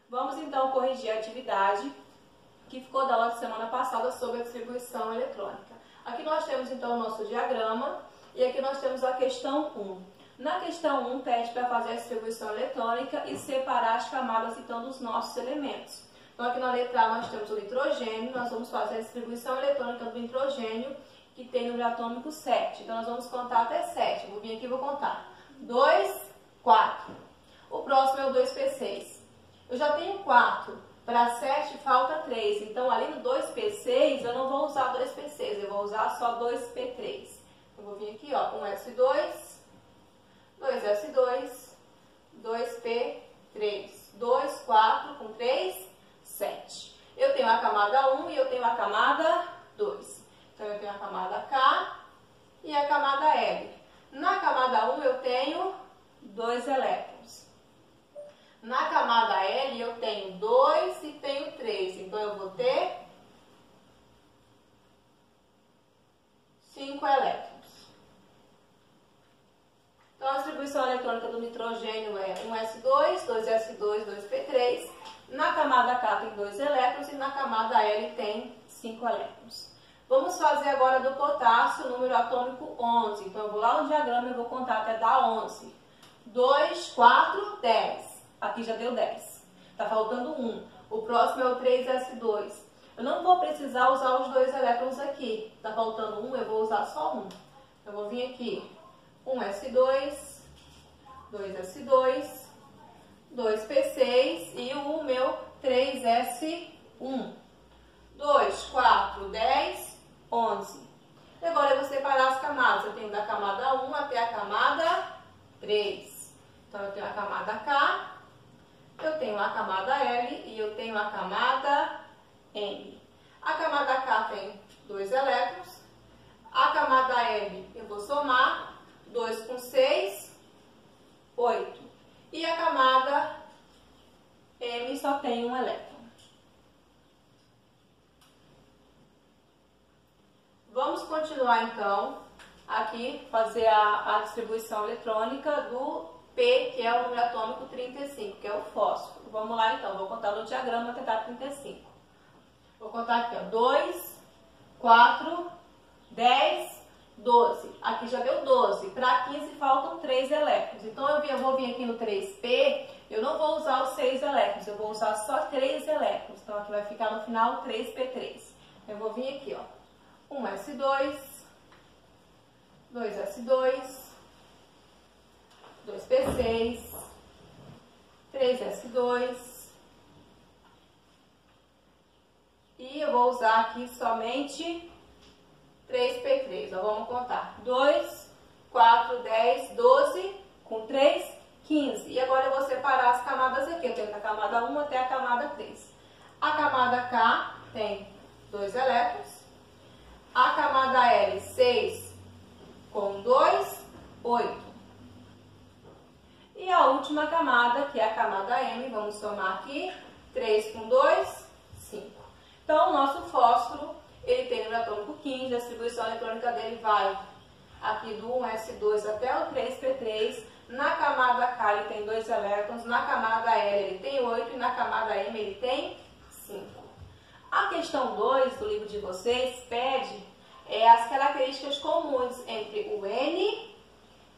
Vamos então corrigir a atividade que ficou da aula de semana passada sobre a distribuição eletrônica. Aqui nós temos então o nosso diagrama e aqui nós temos a questão 1. Na questão 1 pede para fazer a distribuição eletrônica e separar as camadas então dos nossos elementos. Então aqui na letra A nós temos o nitrogênio, nós vamos fazer a distribuição eletrônica do nitrogênio, que tem número atômico 7. Então nós vamos contar até 7. Eu vou vir aqui e vou contar. 2, 4. O próximo é o 2p6. Eu já tenho 4. Para 7 falta 3. Então ali no 2p6 eu não vou usar 2p6, eu vou usar só 2p3. Eu vou vir aqui, ó, 1s2, 2s2, 2p3. 2, 4, com 3, 7. Eu tenho a camada 1 e eu tenho a camada 2. Então eu tenho a camada K e a camada L. Na camada 1 eu tenho 2 elétrons. Na camada L eu tenho 2 e tenho 3. Então eu vou ter 5 elétrons. Então a distribuição eletrônica do nitrogênio é 1s2, 2s2, 2p3. Na camada K tem 2 elétrons e na camada L tem 5 elétrons. Vamos fazer agora do potássio, número atômico 11. Então eu vou lá no diagrama e vou contar até dar 11. 2, 4, 10. Aqui já deu 10. Está faltando 1. O próximo é o 3s2. Eu não vou precisar usar os 2 elétrons aqui. Está faltando 1, eu vou usar só 1. Eu vou vir aqui. 1s2, 2s2, 2p6 e o meu 3s1. 2, 4, 10, 11. E agora eu vou separar as camadas. Eu tenho da camada 1 até a camada 3. Então eu tenho a camada K, eu tenho a camada L e eu tenho a camada M. A camada K tem 2 elétrons. A camada L eu vou somar. 2 com 6, 8. E a camada M só tem 1 elétron. Vamos continuar então aqui, fazer a distribuição eletrônica do P, que é o número atômico 35, que é o fósforo. Vamos lá então, vou contar no diagrama até dar 35. Vou contar aqui, ó, 2, 4, 10, 12. Aqui já deu 12. Para 15 faltam 3 elétrons. Então eu vou vir aqui no 3p, eu não vou usar os 6 elétrons, eu vou usar só 3 elétrons. Então aqui vai ficar no final 3p3. Eu vou vir aqui, ó. 1s2, 2s2, 2p6, 3s2 e eu vou usar aqui somente 3p3. Ó, vamos contar. 2, 4, 10, 12, com 3, 15. E agora eu vou separar as camadas aqui. Eu tenho da camada 1 até a camada 3. A camada K tem 2 elétrons. A camada L, 6 com 2, 8. E a última camada, que é a camada M, vamos somar aqui, 3 com 2, 5. Então, o nosso fósforo, ele tem número atômico 15, a distribuição eletrônica dele vai aqui do 1s2 até o 3p3. Na camada K ele tem 2 elétrons, na camada L ele tem 8 e na camada M ele tem 5. A questão 2 do livro de vocês pede as características comuns entre o N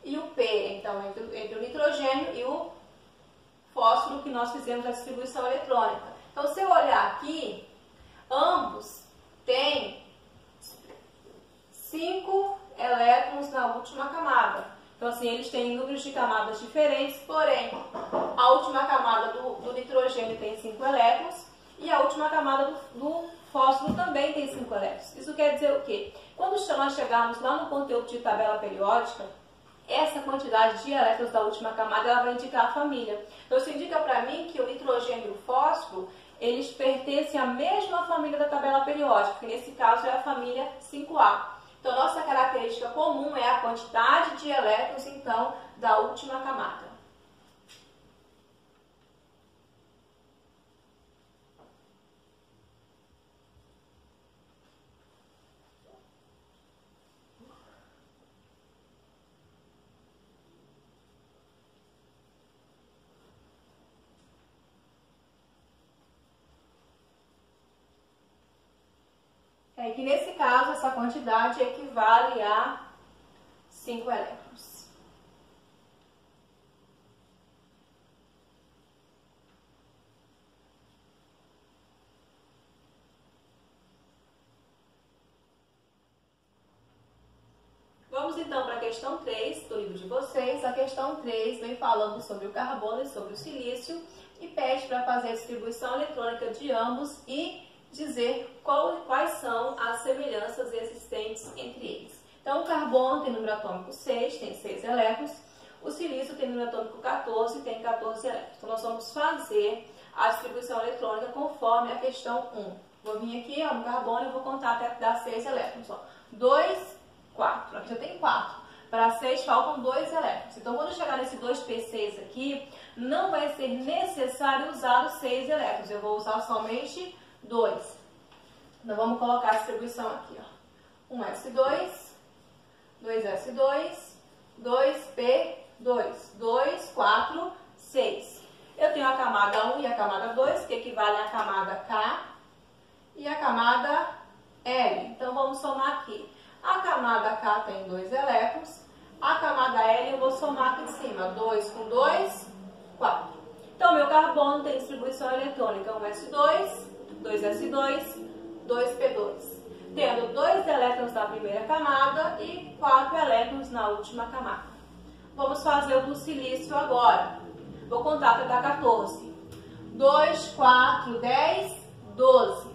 e o P, então entre o nitrogênio e o fósforo que nós fizemos a distribuição eletrônica. Então se eu olhar aqui, ambos têm 5 elétrons na última camada. Então assim, eles têm números de camadas diferentes, porém a última camada do nitrogênio tem 5 elétrons e a última camada do fósforo também tem 5 elétrons. Isso quer dizer o quê? Quando nós chegarmos lá no conteúdo de tabela periódica, essa quantidade de elétrons da última camada ela vai indicar a família. Então isso indica para mim que o nitrogênio e o fósforo, eles pertencem à mesma família da tabela periódica, que nesse caso é a família 5A. Então nossa característica comum é a quantidade de elétrons, então, da última camada. É que nesse caso, essa quantidade equivale a 5 elétrons. Vamos então para a questão 3 do livro de vocês. A questão 3 vem falando sobre o carbono e sobre o silício e pede para fazer a distribuição eletrônica de ambos e dizer quais são as semelhanças existentes entre eles. Então, o carbono tem número atômico 6, tem 6 elétrons. O silício tem número atômico 14, tem 14 elétrons. Então, nós vamos fazer a distribuição eletrônica conforme a questão 1. Vou vir aqui no carbono e vou contar até dar 6 elétrons. 2, 4. Aqui já tem 4. Para 6 faltam 2 elétrons. Então, quando eu chegar nesse 2p6 aqui, não vai ser necessário usar os 6 elétrons. Eu vou usar somente 2. Então, vamos colocar a distribuição aqui. 1s2, 2s2, 2p2, 2, 4, 6. Eu tenho a camada 1 e a camada 2, que equivalem à camada K e a camada L. Então, vamos somar aqui. A camada K tem 2 elétrons, a camada L eu vou somar aqui em cima, 2 com 2, 4. Então, meu carbono tem distribuição eletrônica 1s2, 2s2, 2p2. Tendo 2 elétrons na primeira camada e 4 elétrons na última camada. Vamos fazer o do silício agora. Vou contar até dar 14. 2, 4, 10, 12.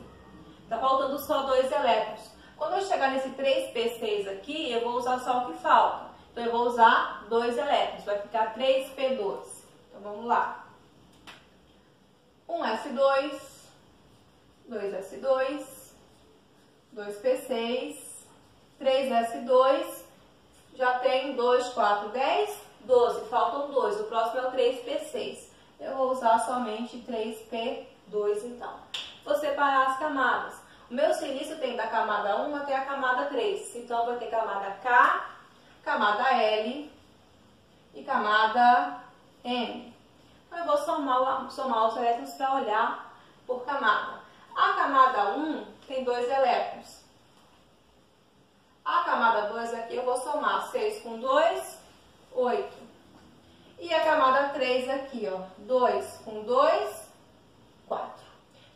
Está faltando só 2 elétrons. Quando eu chegar nesse 3p6 aqui, eu vou usar só o que falta. Então, eu vou usar 2 elétrons. Vai ficar 3p2. Então, vamos lá. 1s2, 2s2, 2p6, 3s2. Já tem 2, 4, 10, 12. Faltam 2. O próximo é o 3p6. Eu vou usar somente 3p2, então. Vou separar as camadas. O meu silício tem da camada 1 até a camada 3. Então, vai ter camada K, camada L e camada M. Então, eu vou somar os elétrons para olhar por camada. A camada 1 tem 2 elétrons. A camada 2 aqui eu vou somar 6 com 2, 8. E a camada 3 aqui, 2 com 2, 4.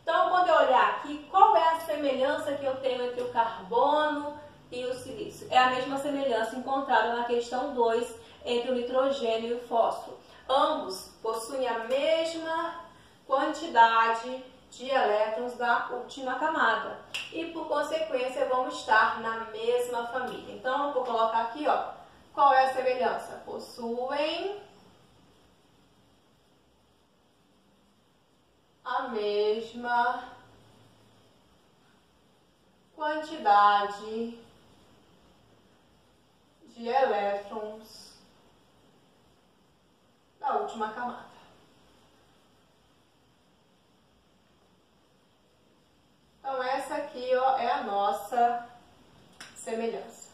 Então, quando eu olhar aqui, qual é a semelhança que eu tenho entre o carbono e o silício? É a mesma semelhança encontrada na questão 2 entre o nitrogênio e o fósforo. Ambos possuem a mesma quantidade de elétrons da última camada. E, por consequência, vão estar na mesma família. Então, eu vou colocar aqui, qual é a semelhança? Possuem a mesma quantidade de elétrons da última camada. Então, essa aqui é a nossa semelhança.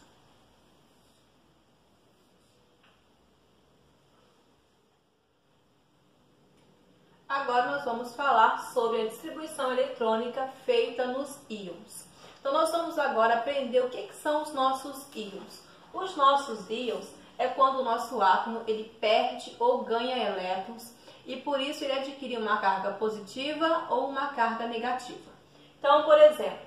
Agora nós vamos falar sobre a distribuição eletrônica feita nos íons. Então, nós vamos agora aprender o que são os nossos íons. Os nossos íons é quando o nosso átomo ele perde ou ganha elétrons e por isso ele adquire uma carga positiva ou uma carga negativa. Então, por exemplo,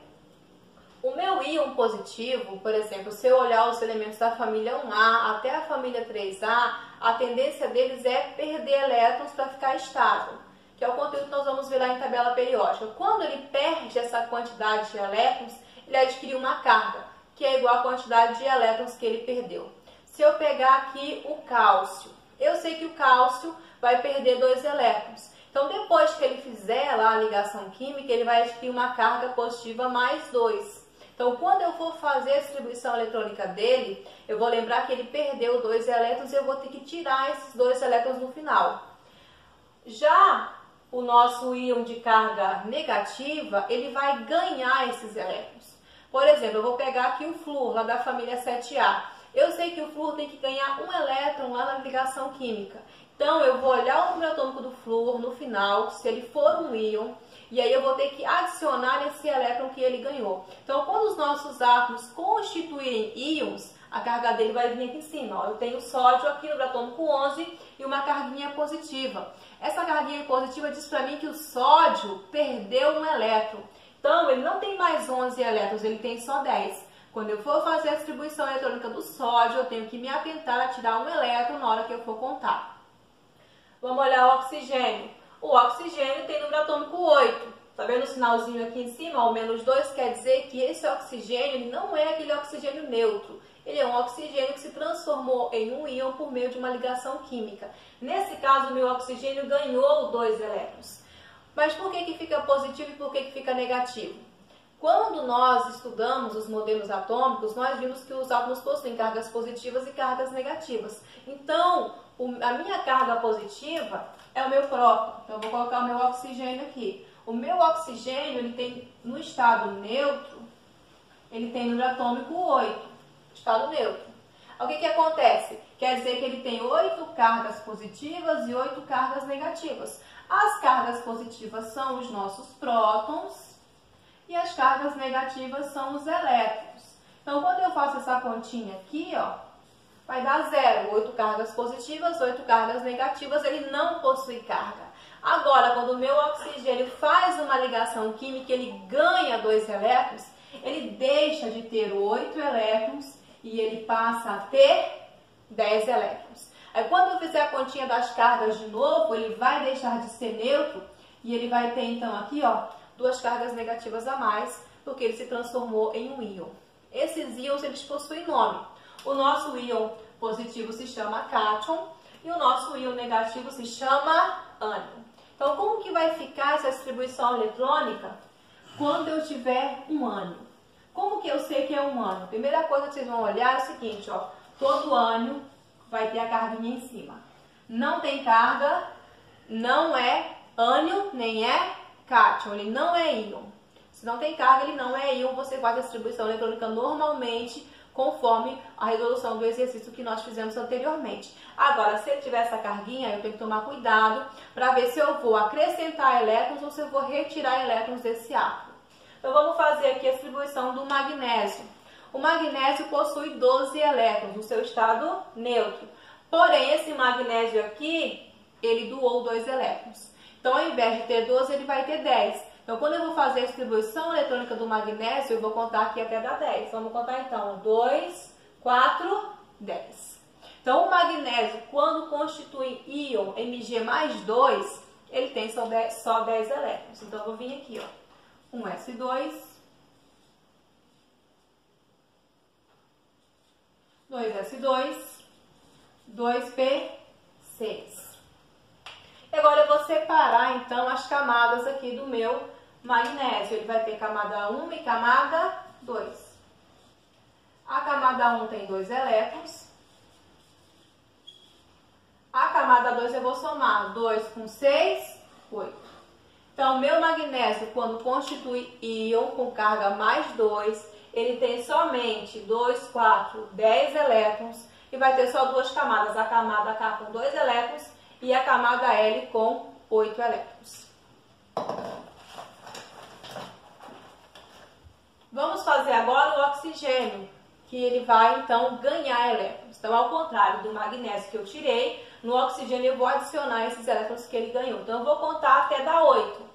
o meu íon positivo, por exemplo, se eu olhar os elementos da família 1A até a família 3A, a tendência deles é perder elétrons para ficar estável, que é o conteúdo que nós vamos ver lá em tabela periódica. Quando ele perde essa quantidade de elétrons, ele adquire uma carga, que é igual à quantidade de elétrons que ele perdeu. Se eu pegar aqui o cálcio, eu sei que o cálcio vai perder 2 elétrons. Então, depois que ele fizer lá a ligação química, ele vai adquirir uma carga positiva mais 2. Então, quando eu for fazer a distribuição eletrônica dele, eu vou lembrar que ele perdeu 2 elétrons e eu vou ter que tirar esses 2 elétrons no final. Já o nosso íon de carga negativa, ele vai ganhar esses elétrons. Por exemplo, eu vou pegar aqui o flúor, lá da família 7A. Eu sei que o flúor tem que ganhar 1 elétron lá na ligação química. Então, eu vou olhar o número atômico do flúor no final, se ele for um íon, E aí eu vou ter que adicionar esse elétron que ele ganhou. Então, quando os nossos átomos constituírem íons, a carga dele vai vir aqui em cima. Ó. Eu tenho sódio aqui no atômico 11 e uma carguinha positiva. Essa carguinha positiva diz para mim que o sódio perdeu um elétron. Então, ele não tem mais 11 elétrons, ele tem só 10. Quando eu for fazer a distribuição eletrônica do sódio, eu tenho que me atentar a tirar um elétron na hora que eu for contar. Vamos olhar o oxigênio. O oxigênio tem número atômico 8. Tá vendo o sinalzinho aqui em cima? O -2 quer dizer que esse oxigênio ele não é aquele oxigênio neutro. Ele é um oxigênio que se transformou em um íon por meio de uma ligação química. Nesse caso, o meu oxigênio ganhou 2 elétrons. Mas por que fica positivo e por que fica negativo? Quando nós estudamos os modelos atômicos, nós vimos que os átomos possuem cargas positivas e cargas negativas. Então, a minha carga positiva é o meu próton. Então, eu vou colocar o meu oxigênio aqui. O meu oxigênio, ele tem, no estado neutro, ele tem número atômico 8. Estado neutro. O que acontece? Quer dizer que ele tem 8 cargas positivas e 8 cargas negativas. As cargas positivas são os nossos prótons e as cargas negativas são os elétrons. Então, quando eu faço essa continha aqui, ó, vai dar 0. 8 cargas positivas, 8 cargas negativas, ele não possui carga. Agora, quando o meu oxigênio faz uma ligação química, ele ganha 2 elétrons, ele deixa de ter 8 elétrons e ele passa a ter 10 elétrons. Aí quando eu fizer a continha das cargas de novo, ele vai deixar de ser neutro e ele vai ter então aqui, ó, 2 cargas negativas a mais, porque ele se transformou em um íon. Esses íons, eles possuem nome. O nosso íon positivo se chama cátion e o nosso íon negativo se chama ânion. Então, como que vai ficar essa distribuição eletrônica quando eu tiver um ânion? Como que eu sei que é um ânion? Primeira coisa que vocês vão olhar é o seguinte, ó, todo ânion vai ter a carguinha em cima. Não tem carga, não é ânion, nem é cátion, ele não é íon. Se não tem carga, ele não é íon, você faz a distribuição eletrônica normalmente, conforme a resolução do exercício que nós fizemos anteriormente. Agora, se ele tiver essa carguinha, eu tenho que tomar cuidado para ver se eu vou acrescentar elétrons ou se eu vou retirar elétrons desse átomo. Então, vamos fazer aqui a distribuição do magnésio. O magnésio possui 12 elétrons no seu estado neutro. Porém, esse magnésio aqui, ele doou 2 elétrons. Então, ao invés de ter 12, ele vai ter 10. Então, quando eu vou fazer a distribuição eletrônica do magnésio, eu vou contar aqui até dar 10. Vamos contar então 2, 4, 10. Então, o magnésio, quando constitui íon Mg+2, ele tem só 10 elétrons. Então, eu vou vir aqui, ó. Um S2, 2S2, 2P6. E agora eu vou separar então as camadas aqui do meu magnésio. Ele vai ter camada 1 e camada 2. A camada 1 tem 2 elétrons. A camada 2 eu vou somar 2 com 6, 8. Então, o meu magnésio, quando constitui íon com carga +2, ele tem somente 2, 4, 10 elétrons e vai ter só 2 camadas, a camada K com 2 elétrons e a camada L com 8 elétrons. Vamos fazer agora o oxigênio, que ele vai então ganhar elétrons. Então, ao contrário do magnésio que eu tirei, no oxigênio eu vou adicionar esses elétrons que ele ganhou. Então, eu vou contar até dar 8.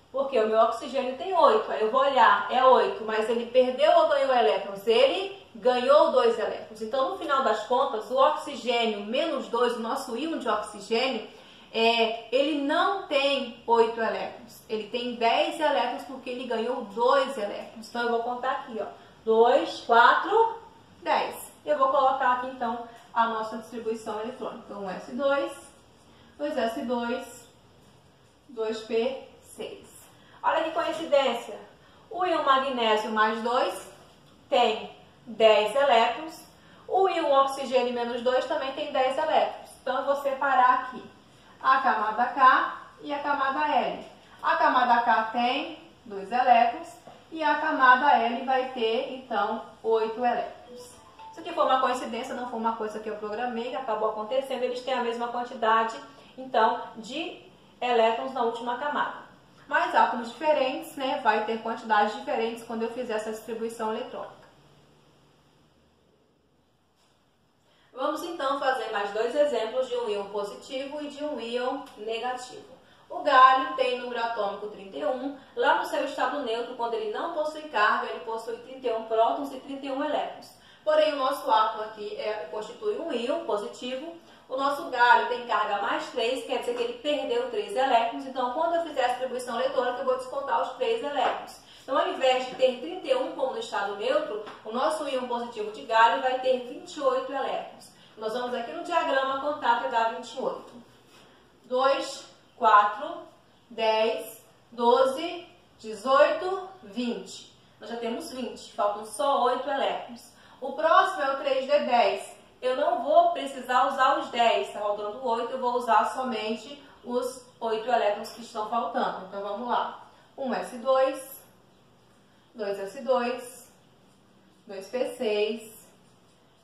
Porque o meu oxigênio tem 8. Aí eu vou olhar, é 8, mas ele perdeu ou ganhou elétrons? Ele ganhou 2 elétrons. Então, no final das contas, o oxigênio -2, o nosso íon de oxigênio, ele não tem 8 elétrons. Ele tem 10 elétrons porque ele ganhou 2 elétrons. Então, eu vou contar aqui, ó. 2, 4, 10. Eu vou colocar aqui, então, a nossa distribuição eletrônica. Então, 1s2, 2s2, 2p6. Olha que coincidência. O íon magnésio +2 tem 10 elétrons. O íon oxigênio -2 também tem 10 elétrons. Então, eu vou separar aqui a camada K e a camada L. A camada K tem 2 elétrons e a camada L vai ter, então, 8 elétrons. Isso aqui foi uma coincidência, não foi uma coisa que eu programei, que acabou acontecendo. Eles têm a mesma quantidade, então, de elétrons na última camada. Mas átomos diferentes, né, vai ter quantidades diferentes quando eu fizer essa distribuição eletrônica. Vamos então fazer mais dois exemplos de um íon positivo e de um íon negativo. O galho tem número atômico 31, lá no seu estado neutro, quando ele não possui carga, ele possui 31 prótons e 31 elétrons. Porém, o nosso átomo aqui constitui um íon positivo. O nosso galho tem carga mais 3, quer dizer que ele perdeu 3 elétrons. Então, quando eu fizer a distribuição eletrônica, eu vou descontar os 3 elétrons. Então, ao invés de ter 31 como no estado neutro, o nosso íon positivo de galho vai ter 28 elétrons. Nós vamos aqui no diagrama contar que dá 28. 2, 4, 10, 12, 18, 20. Nós já temos 20, faltam só 8 elétrons. O próximo é o 3D10. Eu não vou precisar usar os 10, está faltando 8, eu vou usar somente os 8 elétrons que estão faltando. Então vamos lá. 1s2, 2s2, 2p6,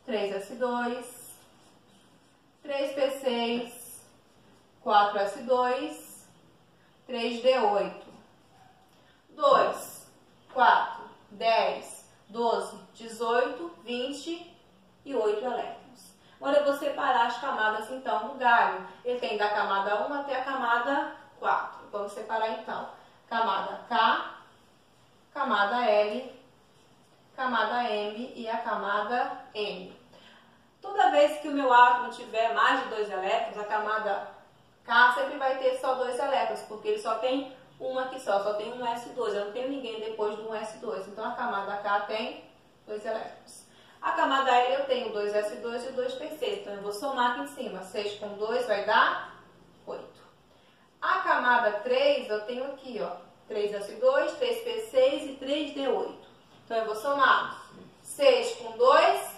3s2, 3p6, 4s2, 3d8. 2, 4, 10, 12, 18, 20 e 8 elétrons. Agora eu vou separar as camadas então do galho. Ele tem da camada 1 até a camada 4. Vamos separar então. Camada K, camada L, camada M e a camada N. Toda vez que o meu átomo tiver mais de 2 elétrons, a camada K sempre vai ter só 2 elétrons, porque ele só tem um aqui só tem um S2. Eu não tenho ninguém depois do 1S2. Então a camada K tem 2 elétrons. A camada L eu tenho 2S2 e 2P6. Então eu vou somar aqui em cima. 6 com 2 vai dar 8. A camada 3 eu tenho aqui, ó, 3S2, 3P6 e 3D8. Então eu vou somar 6 com 2,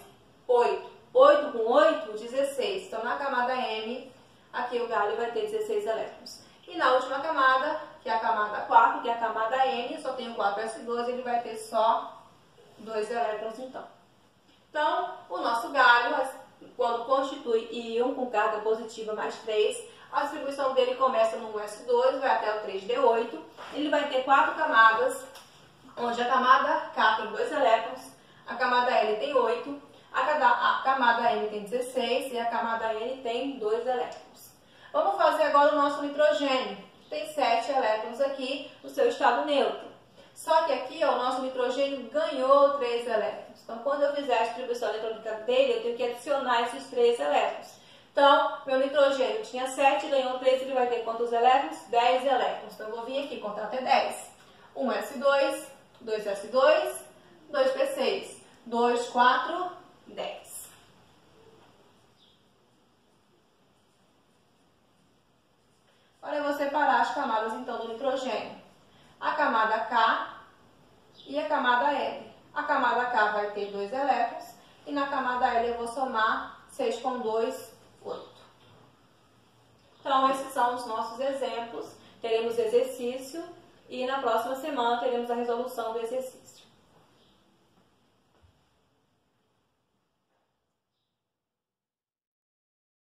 8. 8 com 8, 16. Então na camada M, aqui o galho vai ter 16 elétrons. E na última camada, que é a camada 4, que é a camada N, eu só tenho 4S2, ele vai ter só 2 elétrons então. Então, o nosso galho, quando constitui íon com carga positiva mais 3, a distribuição dele começa no 1s2, vai até o 3d8. Ele vai ter 4 camadas, onde a camada K tem 2 elétrons, a camada L tem 8, a camada M tem 16 e a camada N tem 2 elétrons. Vamos fazer agora o nosso nitrogênio. Tem 7 elétrons aqui no seu estado neutro. Só que aqui, ó, o nosso nitrogênio ganhou 3 elétrons. Então, quando eu fizer a distribuição eletrônica dele, eu tenho que adicionar esses 3 elétrons. Então, meu nitrogênio tinha 7, ganhou 3, ele vai ter quantos elétrons? 10 elétrons. Então, eu vou vir aqui contar até 10. 1s2, 2s2, 2p6, 2, 4, 10. Agora eu vou separar as camadas então do nitrogênio. A camada K e a camada L. A camada K vai ter 2 elétrons e na camada L eu vou somar 6 com 2, 8. Então esses são os nossos exemplos. Teremos exercício e na próxima semana teremos a resolução do exercício.